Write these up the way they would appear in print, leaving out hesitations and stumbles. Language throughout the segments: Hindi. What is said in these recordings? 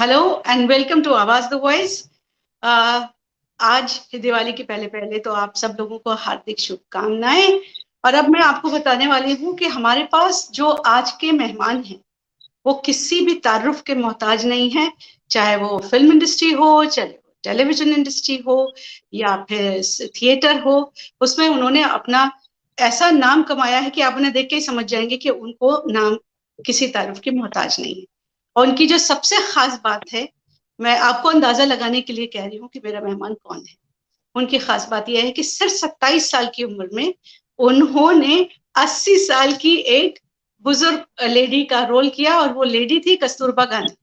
हेलो एंड वेलकम टू आवाज द वॉइस। आज दिवाली के पहले पहले तो आप सब लोगों को हार्दिक शुभकामनाएं। और अब मैं आपको बताने वाली हूँ कि हमारे पास जो आज के मेहमान हैं वो किसी भी तारुफ के मोहताज नहीं है, चाहे वो फिल्म इंडस्ट्री हो, चाहे वो टेलीविजन इंडस्ट्री हो या फिर थिएटर हो। उसमें उन्होंने अपना ऐसा नाम कमाया है कि आप उन्हें देख के ही समझ जाएंगे कि उनको नाम किसी तारुफ की मोहताज नहीं है। और उनकी जो सबसे खास बात है, मैं आपको अंदाजा लगाने के लिए कह रही हूँ कि मेरा मेहमान कौन है। उनकी खास बात यह है कि सिर्फ 27 साल की उम्र में उन्होंने 80 साल की एक बुजुर्ग लेडी का रोल किया और वो लेडी थी Kasturba Gandhi.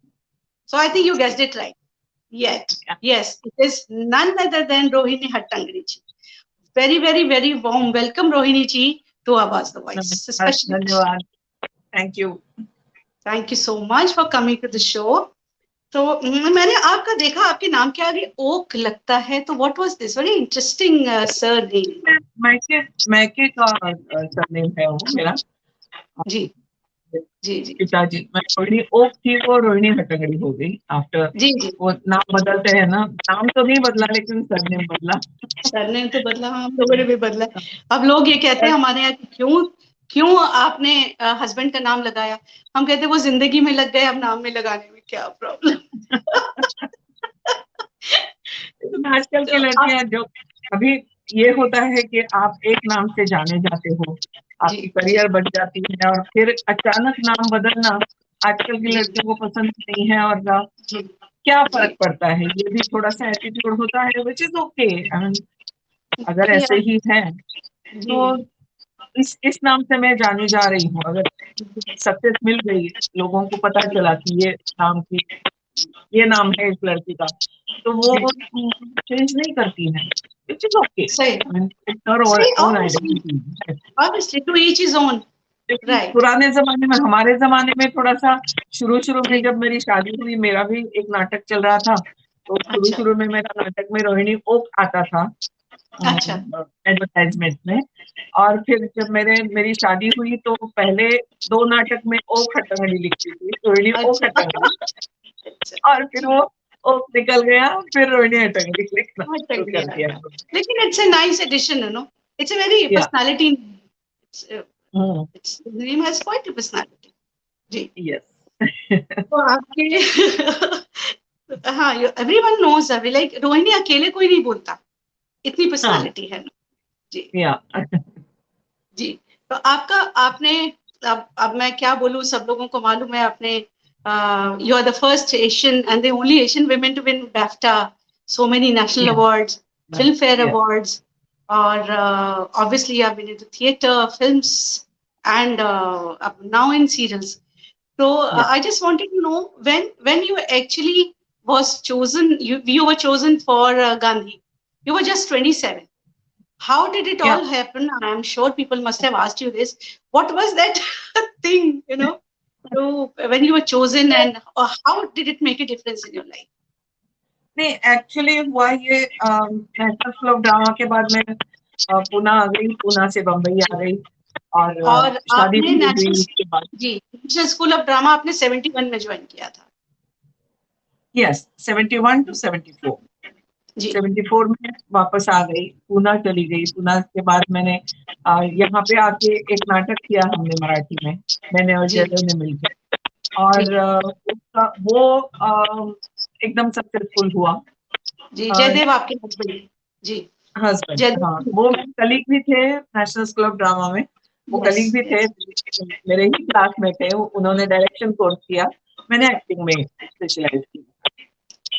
So I think you guessed it right. Yes, it is none other than Rohini Hattangadi ji. Very, very, very warm welcome, Rohini ji, to Awaaz the Voice. Especially, धन्यवाद। Thank you. thank you so much for coming to the show. तो मैंने आपका देखा, आपके नाम के आगे ओक लगता है, तो what was this very interesting sir name. मैके मैके का सरनेम है वो मेरा। जी जी जी पिताजी, मैं रोहिणी ओक थी, वो रोहिणी हट्टंगड़ी हो गई आफ्टर। जी जी। वो नाम बदलते हैं ना, नाम तो नहीं बदला लेकिन सरनेम बदला। सरनेम तो बदला, हम लोगों ने भी बदला। अब लोग ये कहते हैं हमारे यहाँ कि क्यों क्यों आपने हस्बैंड का नाम लगाया। हम कहते हैं वो जिंदगी में लग गए, अब नाम में लगाने में क्या प्रॉब्लम। आजकल की तो आप, लड़कियां जो अभी ये होता है कि आप एक नाम से जाने जाते हो, जी आपकी करियर बन जाती है और फिर अचानक नाम बदलना आजकल की जी लड़कियों को पसंद नहीं है। और जी क्या जी फर्क पड़ता है, ये भी थोड़ा सा एटीट्यूड होता है, विच इज ओके। अगर जी ऐसे ही है जी तो इस नाम से मैं जानी जा रही हूँ। अगर सक्सेस मिल गई, लोगों को पता चला कि नाम की ये नाम है इस लड़की का, तो वो जी चेंज नहीं करती है, विच इज ओके। सही इट्स हर सही। Own obviously identity. Obviously to each is own. लेकिन राइट। पुराने जमाने में, हमारे जमाने में थोड़ा सा शुरू शुरू में जी। जब मेरी शादी हुई, मेरा भी एक नाटक चल रहा था, तो शुरू अच्छा शुरू में मेरा नाटक में रोहिणी ओक आता था अच्छा एडवर्टाइजमेंट में। और फिर जब मेरी शादी हुई तो पहले दो नाटक में ओक हट्टंगड़ी लिखती थी, रोहिणी ओक अच्छा हट्टंगड़ी। अच्छा। और फिर वो ओक निकल गया, फिर रोहिणी हट्टंगड़ी लिखना बहुत शुरू तगड़ी कर है। दिया। लेकिन it's a nice addition, you know. It's a very yeah personality. It's name has quite a personality. जी। यस। तो आपके हाँ, एवरीवन नोज अभी, लाइक रोहिणी अकेले कोई नहीं बोलता, इतनी हाँ। पर्सनालिटी है ना। जी या जी। तो आपका आपने, अब मैं क्या बोलूं, सब लोगों को मालूम है आपने, you are the first Asian and the only Asian women to win BAFTA, so many national या awards, Filmfare या awards, or obviously I've been into theater, films, and now in serials. So या I just wanted to know, when you actually was chosen, you were chosen for Gandhi. You were just 27. How did it या all happen? I'm sure people must have asked you this. What was that thing, so when you were chosen, and how did it make a difference in your life? नहीं, एक्चुअली हुआ ये नेशनल स्कूल ऑफ ड्रामा के बाद मैं पुणे आ गई, पुणे से बम्बई आ गई। और और शादी आपने भी हुई नेशनल, उसके बाद। जी, नेशनल स्कूल ऑफ ड्रामा आपने 71 में ज्वाइन किया था। Yes, 71 to 74। जी 74 में वापस आ गई, पुणे चली गई। पुणे के बाद मैंने यहाँ पे आके एक नाटक किया हमने मराठी में, मैंने और जी जयदेव ने मिलकर। जी और उसका वो एकदम सक्सेसफुल हुआ। जी। जयदेव आपके हस्बैंड। जी। हस्बैंड, हाँ, जयदेव। वो मेरे कलीग भी थे नेशनल स्कूल ऑफ ड्रामा में। वो यस कलीग भी थे, यस। मेरे ही क्लास में थे। उन्होंने डायरेक्शन कोर्स किया, मैंने एक्टिंग में स्पेशलाइज किया।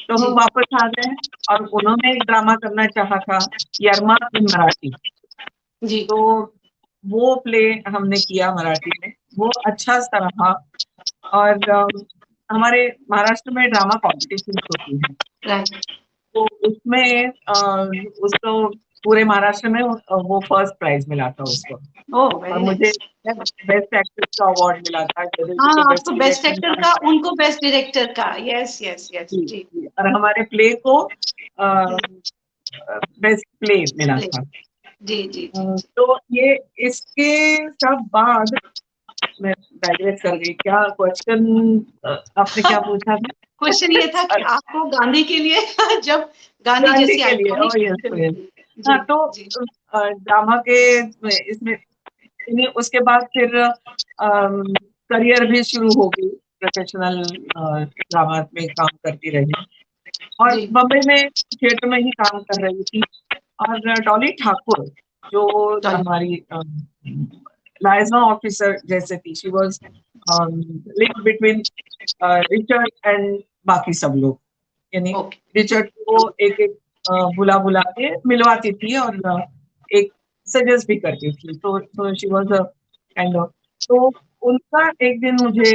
तो हम जी वापस आ गए और उन्होंने एक ड्रामा करना चाहा था, यरमा इन मराठी। जी तो वो प्ले हमने किया मराठी में, वो अच्छा सा रहा। और हमारे महाराष्ट्र में ड्रामा कॉम्पिटिशन होती है, राइट। तो उसमें उसको पूरे महाराष्ट्र में वो फर्स्ट प्राइज मिला था उसको। ओह और वेरी मुझे नाइस। बेस्ट एक्ट्रेस का अवार्ड मिला था, जयदेव जी हाँ, को बेस्ट आपको बेस्ट डायरेक्शन एक्टर का। का, उनको बेस्ट डायरेक्टर का। Yes yes yes. जी, जी। जी। और हमारे प्ले को बेस्ट प्ले मिला प्लीज। था। जी जी जी जी। तो ये इसके सब बाद मैं डाइग्रेस कर गई। क्या क्वेश्चन आपने क्या पूछा था? क्वेश्चन ये था कि आपको गांधी के लिए जब गांधी गांधी जैसी के लिए, आइकॉनिक फिल्म। हाँ, तो जी ड्रामा के इसमें उसके बाद फिर करियर भी शुरू हो गई, प्रोफेशनल ड्रामा में काम करती रही और जी बम्बई में थिएटर में ही काम कर रही थी। और डॉली ठाकुर जो डॉली, हमारी लाइजन ऑफिसर जैसे थी, she was link between Richard and बाकी सब लोग, यानी ओके रिचर्ड को एक एक बुला बुला के मिलवाती थी और एक सजेस्ट भी करती थी, तो she was a kind of, तो उनका एक दिन मुझे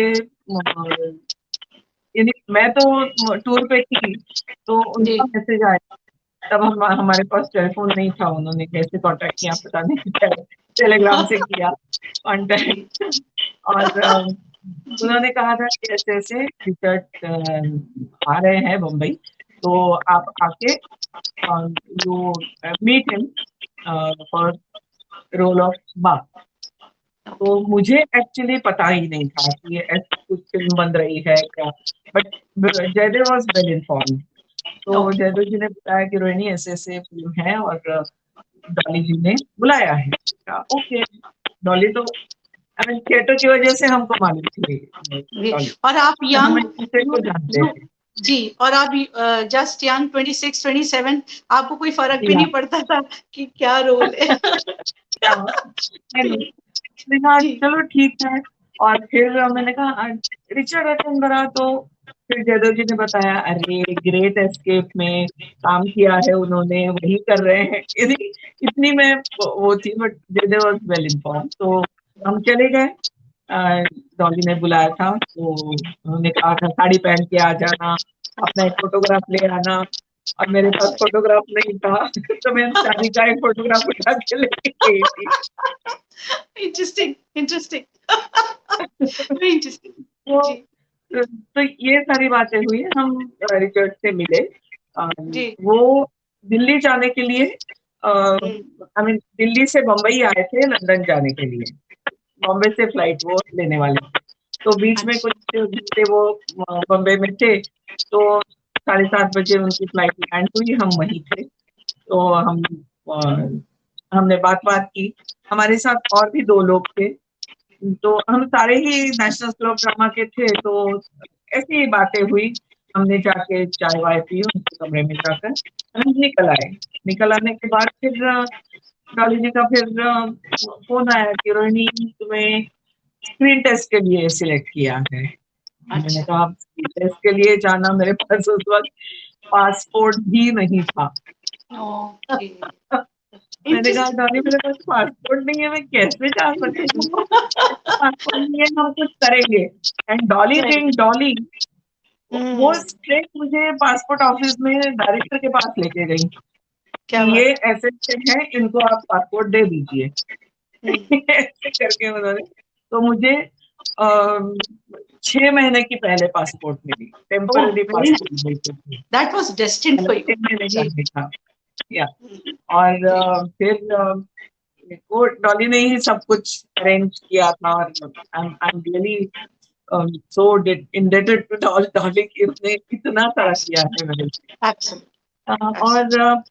यानी मैं तो टूर पे थी, तो जी उनका मैसेज आया। तब हमारे पास टेलीफोन नहीं था, उन्होंने कैसे कांटेक्ट किया पता नहीं, टेलीग्राम से किया जी कांटेक्ट। और जी उन्होंने कहा था कि ऐसे ऐसे रिचर्ड आ रहे हैं मुंबई, तो आप आके you meet him for role of Ba. तो मुझे एक्चुअली पता ही नहीं था कि ये ऐसी कुछ फिल्म बन रही है क्या, but Jaidev was well inform. तो ओके जयदेव जी ने बताया कि रोहिणी ऐसे ऐसे फिल्म है और डॉली जी ने बुलाया है। ओके, डॉली तो आई मीन थिएटर की वजह से हमको मालूम थी जी। डॉली, और आप तो हम यंग, एक दूसरे को जानते थे। जी, और आप जस्ट यंग 26 27, आपको कोई फर्क भी या नहीं पड़ता था कि क्या रोल है। क्या मैंने कहा जी चलो ठीक है। और फिर मैंने कहा रिचर्ड अटनबरा, तो फिर जयदेव जी ने बताया अरे ग्रेट एस्केप में काम किया है उन्होंने, वही कर रहे हैं। इतनी मैं वो थी, but Jaidev was well inform. तो हम चले गए, डॉली ने बुलाया था, तो उन्होंने कहा था साड़ी पहन के आ जाना, अपना एक फोटोग्राफ ले आना। और मेरे पास फोटोग्राफ नहीं था तो मैं शादी का एक फोटोग्राफ उठा के लेके गई थी। इंटरेस्टिंग इंटरेस्टिंग इंटरेस्टिंग तो जी तो ये सारी बातें हुई, हम रिचर्ड से मिले। जी वो दिल्ली जाने के लिए, आई मीन दिल्ली से बम्बई आए थे लंदन जाने के लिए, बॉम्बे से फ्लाइट वो लेने वाले थे। तो बीच में अच्छा कुछ घंटे वो बम्बई में थे, तो 7:30 बजे उनकी फ्लाइट लैंड हुई, हम वहीं थे। तो हमने बात की, हमारे साथ और भी 2 लोग थे, तो हम सारे ही नेशनल क्लब ड्रामा के थे। तो ऐसी ही बातें हुई, हमने जाके चाय वाय पी उनके कमरे में जाकर, हम निकल आए। निकल आने के बाद फिर डॉली जी का फिर फोन आया कि रोहिणी तुम्हें स्क्रीन टेस्ट के लिए सिलेक्ट किया है। मैंने अच्छा कहा स्क्रीन टेस्ट के लिए जाना, मेरे पास उस वक्त पासपोर्ट भी नहीं था। ओके मैंने कहा इंटरेस्टिंग डॉली मेरे पास पासपोर्ट नहीं है, मैं कैसे जा सकती हूँ, पासपोर्ट नहीं है, हम कुछ करेंगे। एंड डॉली बिंग डॉली, वो स्ट्रेट मुझे पासपोर्ट ऑफिस में डायरेक्टर के पास लेके गई क्या कि ये बात ऐसे ऐसे हैं, इनको आप पासपोर्ट दे दीजिए। है ऐसे करके उन्होंने, तो मुझे 6 महीने की पहले पासपोर्ट मिली, ओह टेम्पररी वेरी पासपोर्ट नाइस, बिल्कुल भी। दैट वाज डेस्टिन्ड मतलब फॉर यू 6 महीने का जी नहीं था। या और जी फिर वो डॉली ने ही सब कुछ अरेंज किया था। और I am really so indebted to Dolly कि उसने इतना सारा किया है मेरे लिए। और एब्सोल्युटली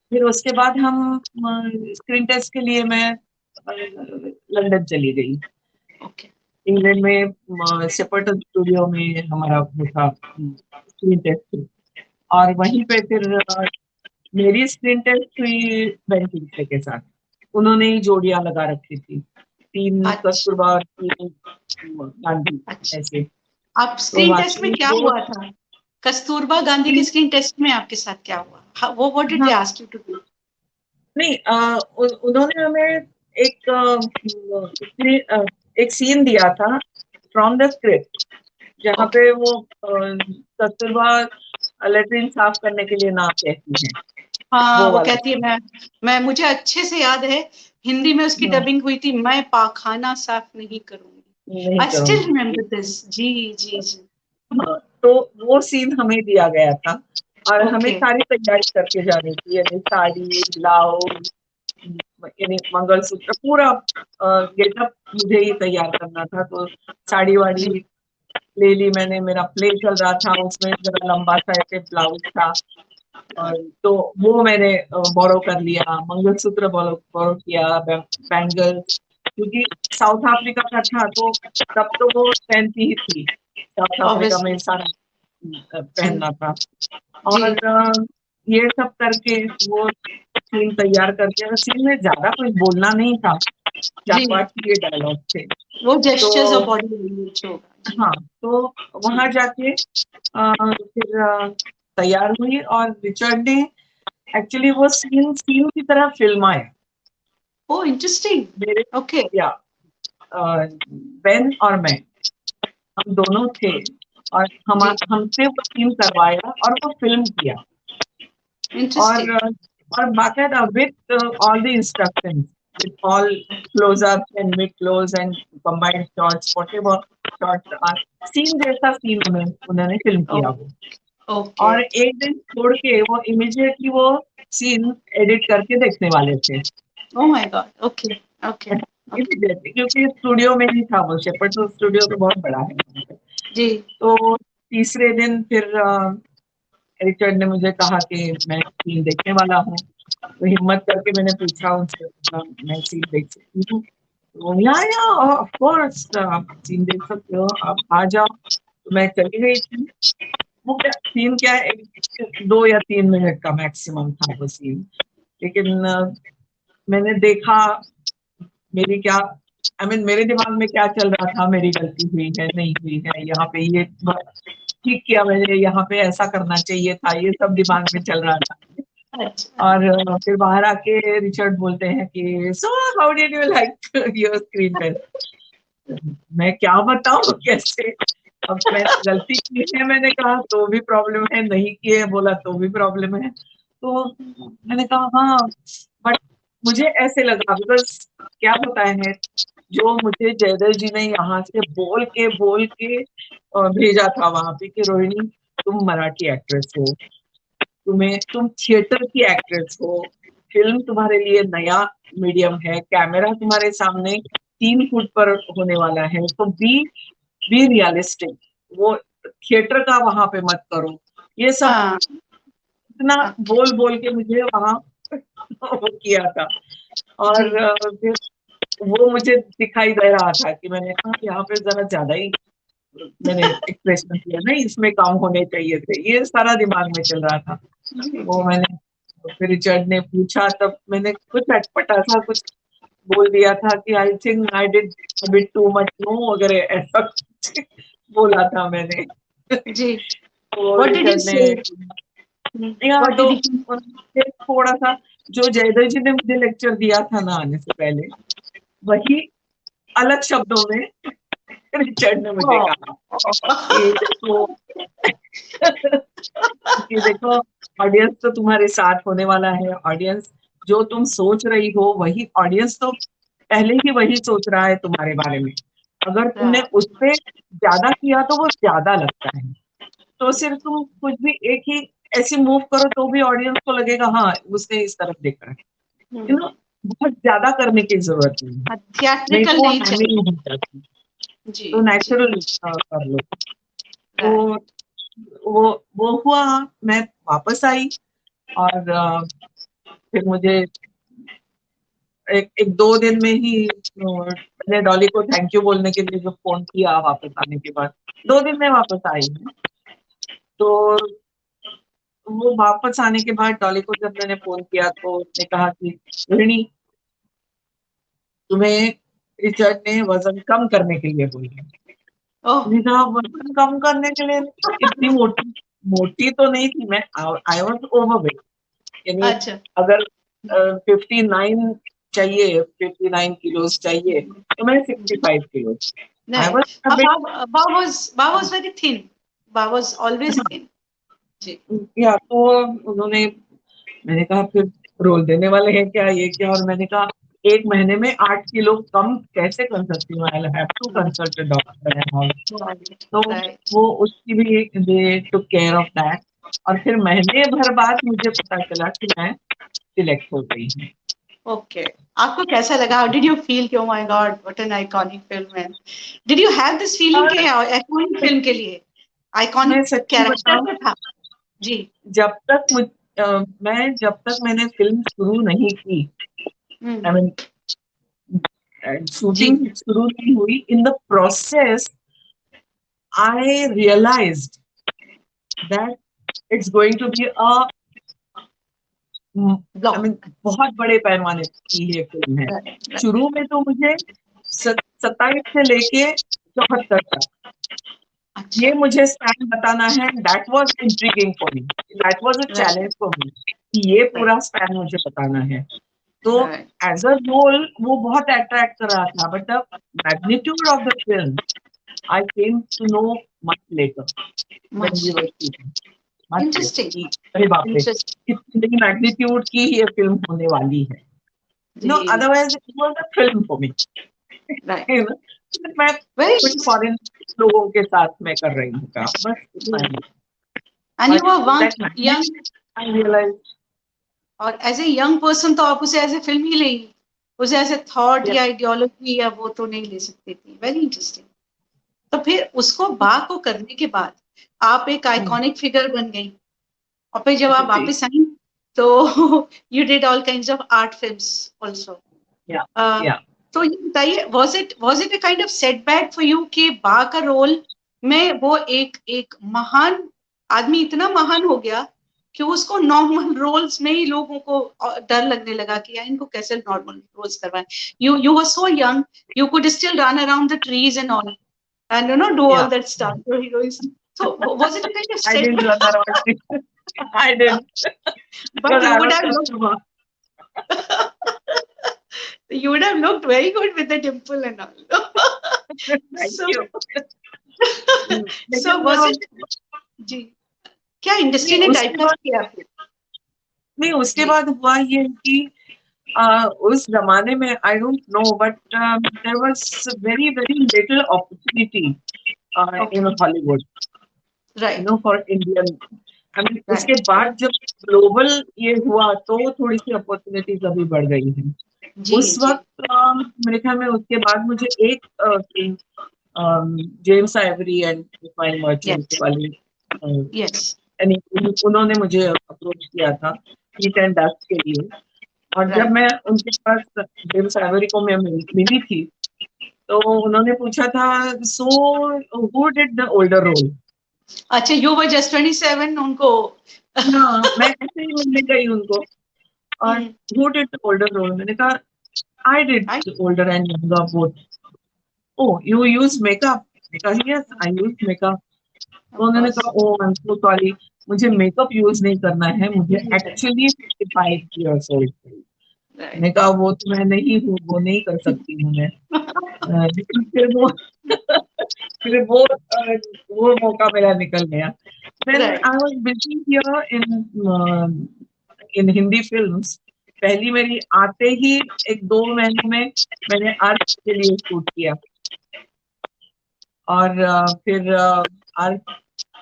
फिर उसके बाद हम स्क्रीन टेस्ट के लिए मैं लंदन चली गई। ओके इंग्लैंड में सेपर्टन स्टूडियो में हमारा वो था स्क्रीन टेस्ट। और वहीं पे फिर मेरी स्क्रीन टेस्ट हुई बेन किंग्सले के साथ। उन्होंने ही जोड़ियां लगा रखी थी, 3 अच्छा कस्तूरबा और 3 गांधी, अच्छा। ऐसे। आप तो स्क्रीन टेस्ट में वाकई क्या वो हुआ था? कस्तूरबा गांधी के स्क्रीन टेस्ट में आपके साथ क्या हुआ? वो व्हाट डिड हाँ, they ask you to do? नहीं उन्होंने हमें एक एक सीन दिया था फ्रॉम द स्क्रिप्ट, जहाँ ओके पे वो कस्तूरबा लेटरिन साफ करने के लिए नाम कहती हैं, हाँ वो वो वाला कहती है सीन। मैं मुझे अच्छे से याद है, हिंदी में उसकी हाँ, डबिंग हुई थी, मैं पाखाना साफ नहीं करूंगी। नहीं आई स्टिल करूँगी। रिमेम्बर दिस जी जी जी हाँ, तो वो सीन हमें दिया गया था और हमें ओके सारी तैयारी करके जानी थी, यानी साड़ी, ब्लाउज, यानी मंगलसूत्र, पूरा गेटअप मुझे ही तैयार करना था। तो साड़ी जी वाड़ी ले ली मैंने, मेरा प्ले चल रहा था, उसमें जरा लंबा सा ऐसे ब्लाउज था, और तो वो मैंने बोरो कर लिया, मंगलसूत्र बोरो किया, बैंगल्स, क्योंकि साउथ अफ्रीका का था तो तब तो वो पहनती ही थी, साउथ अफ्रीका में ऑब्वियसली। सारा जी पहनना था। जी। और ये सब करके वो सीन तैयार करके, सीन में ज्यादा कुछ बोलना नहीं था, जी 4-5 ये डायलॉग थे। वो जेस्चर्स तो और बॉडी लैंग्वेज होगा। जी। हाँ, तो वहां जाके फिर तैयार हुई, और रिचर्ड ने एक्चुअली वो सीन सीन की तरह फिल्माया ओ इंटरेस्टिंग। मेरे, ओके। या बेन और मैं, हम दोनों थे, और जी हमसे वो सीन करवाया और वो फिल्म किया, इंटरेस्टिंग। और बाकायदा with all the instructions, with all close up and mid close and combined shots, whatever shots are seen, जैसा सीन उन्होंने फिल्म किया वो। ओके। और एक दिन छोड़ के वो इमीडिएटली वो सीन एडिट करके देखने वाले थे, oh my God. Okay okay okay. Immediately, क्योंकि स्टूडियो में ही था वो, शेपर्ड तो स्टूडियो तो बहुत बड़ा है। जी तो तीसरे दिन फिर रिचर्ड ने मुझे कहा कि मैं सीन देखने वाला हूँ, तो हिम्मत करके मैंने पूछा उनसे, मैं सीन देख सकती हूँ? तो या ऑफ कोर्स, आप सीन देख सकते हो, आप आ जाओ। तो मैं चली गई थी। वो क्या सीन, क्या है, 2 या 3 मिनट का मैक्सिमम था वो सीन, लेकिन मैंने देखा, मेरी क्या, मेरे दिमाग में क्या चल रहा था, मेरी गलती हुई है नहीं हुई है, यहाँ पे ये ठीक किया मैंने, यहाँ पे ऐसा करना चाहिए था, ये सब दिमाग में चल रहा था। अच्छा। और फिर बाहर आके रिचर्ड बोलते हैं कि so how did you like your screen test? मैं क्या बताऊं कैसे, अब मैं गलती की है मैंने कहा तो भी प्रॉब्लम है, नहीं की है बोला तो भी प्रॉब्लम है। तो मैंने कहा हाँ, बट मुझे ऐसे लगा, बिकॉज क्या होता है, जो मुझे जयदेव जी ने यहाँ से बोल के भेजा था वहां पे कि रोहिणी, तुम मराठी एक्ट्रेस हो, तुम थिएटर की एक्ट्रेस हो, फिल्म तुम्हारे लिए नया मीडियम है, कैमरा तुम्हारे सामने 3 फुट पर होने वाला है, तो बी रियलिस्टिक, वो थिएटर का वहां पे मत करो, ये सब हाँ। इतना ओके। बोल बोल के मुझे वहां वो किया था। जी और फिर वो मुझे दिखाई दे रहा था कि मैंने कहा यहाँ पे जरा ज्यादा ही मैंने एक्सप्रेशन किया, नहीं इसमें काम होने चाहिए थे, ये सारा दिमाग में चल रहा था। जी वो जी। मैंने, फिर रिचर्ड ने पूछा, तब मैंने कुछ अटपटा सा कुछ बोल दिया था कि I think I did a bit too much no वगैरह, ऐसा कुछ बोला था मैंने। जी। तो व्हाट डिड यू रिचर्ड ने, से? या व्हाट तो डिड यू? फिर थोड़ा सा, जो जयदेव जी ने मुझे लेक्चर दिया था ना आने से पहले, वही अलग शब्दों में रिचर्ड ने मुझे कहा कि देखो कि देखो, ऑडियंस तो तुम्हारे साथ होने वाला है, ऑडियंस जो तुम सोच रही हो वही ऑडियंस तो पहले ही वही सोच रहा है तुम्हारे बारे में, अगर तुमने उससे ज्यादा किया तो वो ज्यादा लगता है, तो सिर्फ तुम कुछ भी एक ही ऐसी मूव करो तो भी ऑडियंस को लगेगा हाँ उसने इस तरफ देखा है, बहुत ज्यादा करने की जरूरत नहीं है, नहीं थिएट्रिकल तो वो नहीं हैमिंग चाहिए। नहीं जाती, जी तो जी। नेचुरल कर लो। राइट। तो वो वो हुआ, मैं वापस आई, और फिर मुझे एक 2 दिन में ही मैंने डॉली को थैंक यू बोलने के लिए जो फोन किया वापस आने के बाद, 2 दिन में वापस आई हूँ। तो वो वापस आने के बाद डॉली को जब मैंने फोन किया तो उसने कहा कि रोहिणी, तुम्हें रिचर्ड ने वजन कम करने के लिए बोला। ओह। मैंने कहा वजन कम करने के लिए? इतनी मोटी मोटी तो नहीं थी मैं, आई वॉज ओवरवेट, यानी अच्छा। अगर 59 चाहिए, 59 किलोज चाहिए, तो मैं 65 किलो, आई नहीं, वॉज अब bit, Bob was very thin. Bob was always thin. जी। या तो उन्होंने, मैंने कहा फिर रोल देने वाले हैं क्या, ये क्या, और मैंने कहा 1 महीने में 8 किलो कम कैसे कर सकती हूँ, I have to consult doctor and all. तो राइट। वो उसकी भी they took care of that, और फिर महीने भर बाद मुझे पता चला कि मैं सिलेक्ट हो गई हूँ। ओके, आपको कैसा लगा? हाउ डिड यू फील कि oh my God what an iconic film है? Did you have this feeling और कि आइकॉनिक फिल्म के लिए मैं आइकॉनिक सच्ची कैरेक्टर बताऊं, तो था? जी। जब तक मैं जब तक मैंने फिल्म शुरू नहीं की, आई मीन जी। शूटिंग शुरू नहीं हुई, in the process I realised that it's going to be a, I mean block. बहुत बड़े पैमाने की ये फिल्म है। राइट। शुरू में तो मुझे 27 से लेके 74 तक अच्छा। ये मुझे स्पैन बताना है। That was intriguing for me, that was a right. Challenge for me कि ये राइट। पूरा स्पैन मुझे बताना है। तो राइट। एज अ रोल वो बहुत अट्रैक्ट कर रहा था, but the magnitude of the film I came to know much later when we much. Were shooting. Much later interesting. कि अरे बाप रे, इंटरेस्टिंग। इतनी मैग्नीट्यूड की ये फिल्म होने वाली है। नो, जी। Otherwise it was a film for me. Right. मैं वेरी। कुछ फॉरेन लोगों के साथ मैं कर रही हूँ काम, बस इतना ही। And But you are one that young, magnitude, I realized, और एज ए यंग पर्सन तो आप उसे एज ए फिल्म ही लेंगी, उसे एज ए थॉट yes, या आइडियोलॉजी या वो तो नहीं ले सकती थी। Very interesting. तो फिर उसको बा को करने के बाद आप एक आइकॉनिक फिगर बन गई, और फिर जब आप जी, वापस आई तो you did all kinds of art films also. yeah, yeah. तो ये बताइए, was it a kind of setback for you कि बा का रोल में वो एक एक महान आदमी इतना महान हो गया कि उसको नॉर्मल रोल्स में ही लोगों को डर लगने लगा कि यार इनको कैसे नॉर्मल रोल्स करवाएं? You were so young, you could still run around the trees and all, and do all Yeah. that stuff, your heroism. So was it a kind of I didn't run setback? around. I didn't, But because you I would was have customer. you would have looked very good with the dimple and all. Thank So you. so लेकिन was it? जी, क्या इंडस्ट्री नहीं ने उसके टाइपकास्ट बाद किया फिर? नहीं उसके जी। बाद हुआ ये कि उस जमाने में I don't know, but there was very very little opportunity in okay. Hollywood, right. For Indian. I mean उसके राइट। बाद जब ग्लोबल ये हुआ तो थोड़ी सी अपॉर्चुनिटीज अभी बढ़ गई हैं। जी। उस जी। वक्त मेरे ख्याल में उसके बाद मुझे एक film James Ivory and fine merchant yes. वाली यस। यानी उन्होंने मुझे अप्रोच किया था हीट एंड डस्ट के लिए। और जब राइट। मैं उनके पास जेम्स आइवरी को मैं मिली थी, तो उन्होंने पूछा था, so who did the older role. अच्छा, यू वर जस्ट 27 उनको। हाँ, मैं ऐसे ही मिलने गई उनको, और who did the older role, मैंने कहा I did I. The older and younger both. Oh, you use makeup? Yes, I use makeup. Of तो उन्होंने कोर्स। कहा, oh I am so sorry, मुझे मेकअप यूज नहीं करना है, मुझे नहीं करना। Actually 55 years old। मैंने राइट। कहा वो तो मैं नहीं हूँ, वो नहीं कर सकती हूँ मैं। लेकिन फिर वो फिर वो मौका मेरा निकल गया। Then right. I was busy here in Hindi films. पहली मेरी आते ही एक 2 महीने में मैंने आर्ट के लिए शूट किया, और फिर आर्ट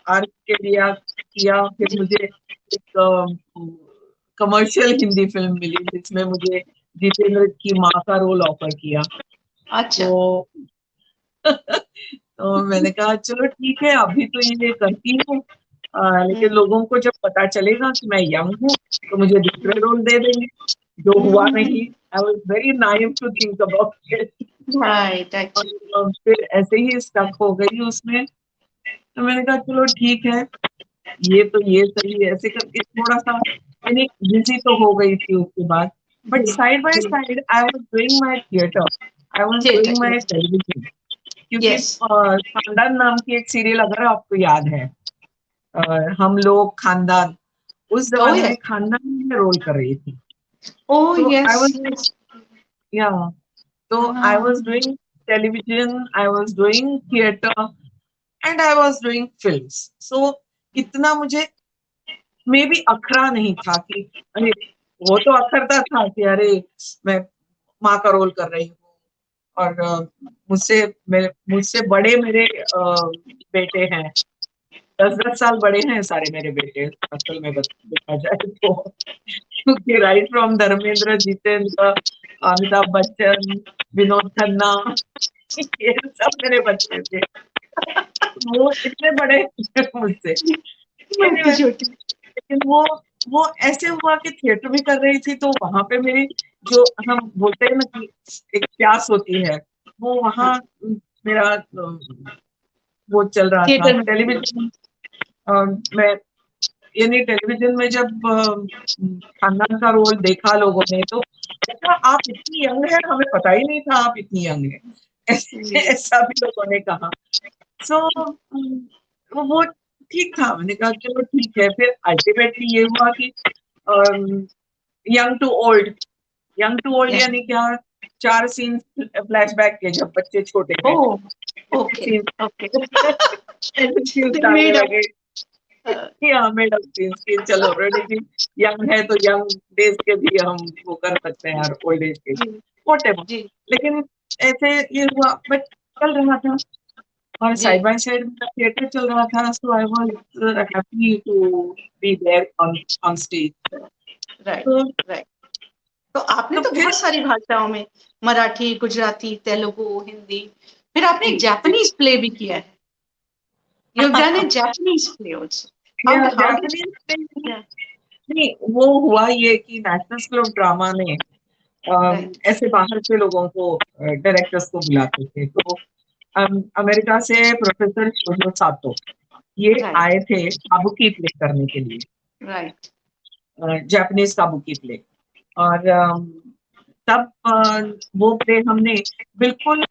आर्ट के लिए किया, फिर मुझे एक कमर्शियल हिंदी फिल्म मिली जिसमें मुझे जितेंद्र की माँ का रोल ऑफर किया। अच्छा। तो तो मैंने कहा चलो ठीक है, अभी तो ये करती हूँ, लेकिन लोगों को जब पता चलेगा कि मैं यंग हूँ तो मुझे दूसरे रोल दे देंगे, जो हुआ नहीं। I was very naive to think about it. Right. Actually. और फिर ऐसे ही स्टक हो गई उसमें। तो मैंने कहा चलो ठीक है, ये सही है, ऐसे करके थोड़ा सा यानी बिजी तो हो गई थी उसके बाद। But side by side I was doing my theatre, I was doing my theatre. Television. क्योंकि यस। खानदान नाम की एक सीरियल, अगर आपको याद है, हम लोग खानदान, उस ओह जमाने में यस। खानदान में रोल कर रही थी। ओह तो आई यस। Was, yes. या, तो आई हाँ। Was doing television, I was doing theatre, and I was doing films. So इतना मुझे मे भी अखरा नहीं था कि अरे, वो तो अखरता था कि अरे मैं माँ का रोल कर रही हूँ, और मुझसे बड़े मेरे बेटे हैं, 10-10 साल बड़े हैं सारे मेरे बेटे, असल में देखा जाए तो। क्योंकि राइट फ्रॉम धर्मेंद्र, जितेंद्र, अमिताभ बच्चन, विनोद खन्ना, ये सब मेरे बच्चे थे। वो इतने बड़े मुझसे। छोटी छोटी। लेकिन वो ऐसे हुआ कि थिएटर भी कर रही थी, तो वहां पे मेरी, जो हम बोलते हैं ना कि एक प्यास होती है, वो वहां मेरा वो चल रहा था थिएटर में टेलीविजन। मैं यानी टेलीविजन में जब खानदान का रोल देखा लोगों ने, तो अच्छा आप इतनी यंग है, हमें पता ही नहीं था आप इतनी यंग है, ऐसा भी लोगों ने कहा। सो वो ठीक था, मैंने कहा चलो ठीक है। फिर अल्टीमेटली ये हुआ कि young to old, young to old यानी क्या, 4 सीन फ्लैशबैक के, जब बच्चे छोटे थे ओके ओके। सीन्स डालने लगे। मेड ऑफ सीन्स की, चलो रेडी जी, यंग है तो यंग डेज के भी हम वो कर सकते हैं, और ओल्ड एज के भी, व्हाटएवर। लेकिन ऐसे ये हुआ, बट चल रहा था, और साइड बाय साइड में थिएटर चल रहा था, so I was happy to be there on stage. Right. तो आपने तो फिर बहुत सारी भाषाओं में, मराठी, गुजराती, तेलुगु, हिंदी, फिर आपने एक जापानीज प्ले भी किया है। You've done a Japanese play also. How did Japanese नहीं, वो हुआ ये कि नेशनल स्कूल ऑफ ड्रामा ने ऐसे बाहर से लोगों को, डायरेक्टर्स को बुलाते थे, तो अमेरिका से प्रोफेसर शोजो सातो ये आए थे काबुकी प्ले करने के लिए, राइट जापानीज काबुकी प्ले। और तब वो प्ले हमने बिल्कुल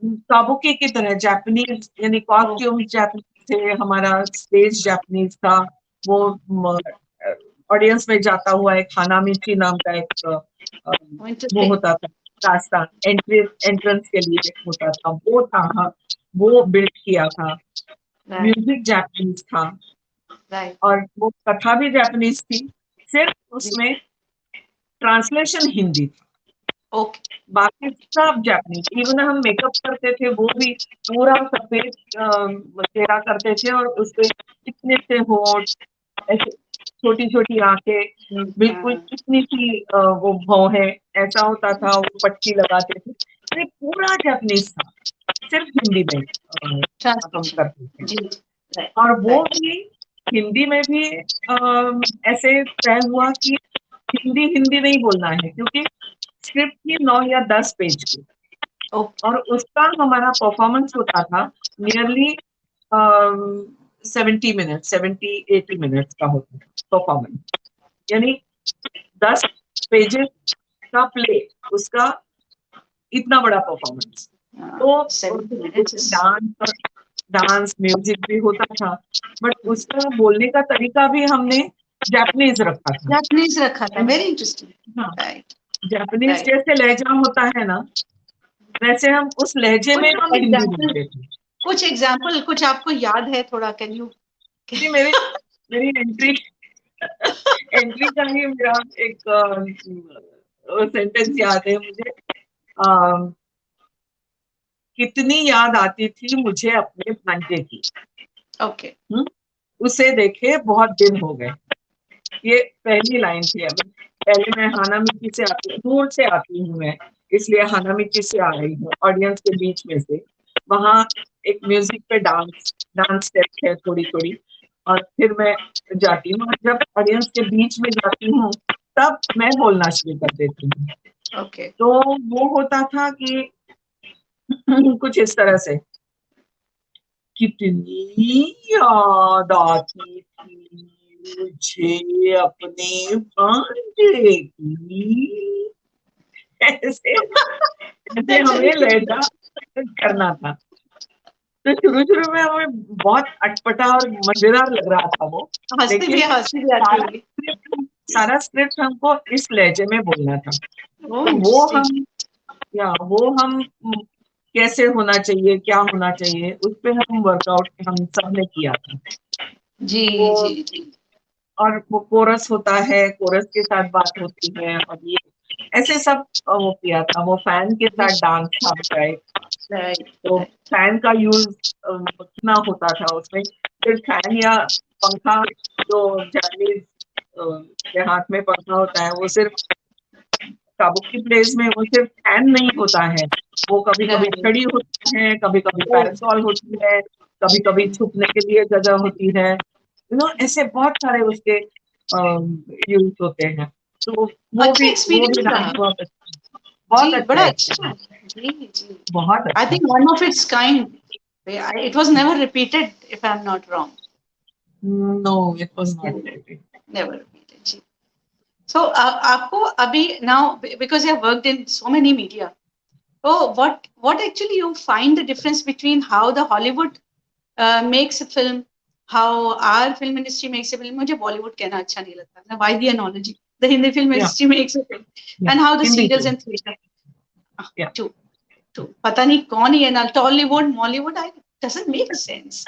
काबुकी की तरह, जापानीज यानी कॉस्ट्यूम जापानीज थे, हमारा स्टेज जापानीज था, वो ऑडियंस में जाता हुआ एक हानामिची नाम का एक वो होता था रास्ता, एंट्रेंस के लिए होता था, वो था, हाँ, वो बिल्ड किया था। म्यूजिक जापानीज था, और वो कथा भी जापानीज थी, सिर्फ उसमें ट्रांसलेशन हिंदी था, बाकी सब जापानीज। इवन हम मेकअप करते थे, वो भी पूरा सफेद चेहरा करते थे, और उसपे इतने से होंठ, ऐसे छोटी छोटी आंखें, बिल्कुल इतनी सी वो भौहें, ऐसा होता था, वो पट्टी लगाते थे, ये पूरा जापानीज था, सिर्फ हिंदी में हम करते थे। और वो भी हिंदी में भी ऐसे तय हुआ कि हिंदी नहीं बोलना है, क्योंकि स्क्रिप्ट थी 9 या 10 पेज की, और उसका हमारा परफॉर्मेंस होता था नियरली 70-80 मिनट्स का होता था परफॉर्मेंस, यानी 10 पेजेस का प्ले, उसका इतना बड़ा परफॉर्मेंस। तो डांस म्यूजिक भी होता था, बट उसका बोलने का तरीका भी हमने जापानीज रखा था। Very interesting. हाँ, जापानीज जैसे लहजा होता है ना, वैसे हम उस लहजे में हम हिंदी बोलते थे। कुछ एग्जाम्पल कुछ आपको याद है थोड़ा, कैन यू? मेरी एंट्री का ही मेरा एक सेंटेंस याद है मुझे, कितनी याद आती थी मुझे अपने भांजे की, उसे देखे बहुत दिन हो गए। ये पहली लाइन थी। अभी पहले मैं हानामिची से आती हूँ, दूर से आती हूँ मैं, इसलिए हानामिची से आ रही हूँ, ऑडियंस के बीच में से। वहां एक म्यूजिक पे डांस स्टेप है थोड़ी थोड़ी, और फिर मैं जाती हूँ, और जब ऑडियंस के बीच में जाती हूँ तब मैं बोलना शुरू कर देती हूँ। तो वो होता था कि कुछ इस तरह से, कितनी याद आती थी मुझे अपने भांजे की, ऐसे हमें लहजा करना था। तो शुरू में हमें बहुत अटपटा और मजेदार लग रहा था वो, लेकिन सारा स्क्रिप्ट हमको इस लहजे में बोलना था। तो वो हम कैसे होना चाहिए, क्या होना चाहिए, उस पे हम वर्कआउट हम सब ने किया था। जी। और वो कोरस होता है, कोरस के साथ बात होती है, और ये ऐसे सब वो किया था। वो फैन के साथ डांस था, तो फैन का यूज कितना होता था उसमें, फिर फैन या पंखा जो जापानीज के हाथ में पंखा होता है, वो सिर्फ काबुकी प्लेस में वो सिर्फ फैन नहीं होता है, वो कभी कभी छड़ी होती है, कभी कभी पैरासॉल होती है, कभी कभी छुपने के लिए जगह होती है, ऐसे बहुत सारे उसके यूज होते हैं। तो वो अच्छा भी एक्सपीरियंस राइड रहा बहुत बहुत जी, अच्छा बड़ा है, अच्छा जी जी। बहुत आई अच्छा। Think one of its kind, it was never repeated if I am not wrong. No, it was not repeated. Never repeated जी। So आपको अभी now because you have worked in so many media, so what actually you find the difference between how the Hollywood makes a film, how our film industry makes a film? मुझे बॉलीवुड कहना अच्छा नहीं लगता ना, why the analogy, the Hindi film industry makes a film, and how the Hindi serials film, and theatre to पता नहीं कौन ही है ना, Tollywood Mollywood, I doesn't make sense.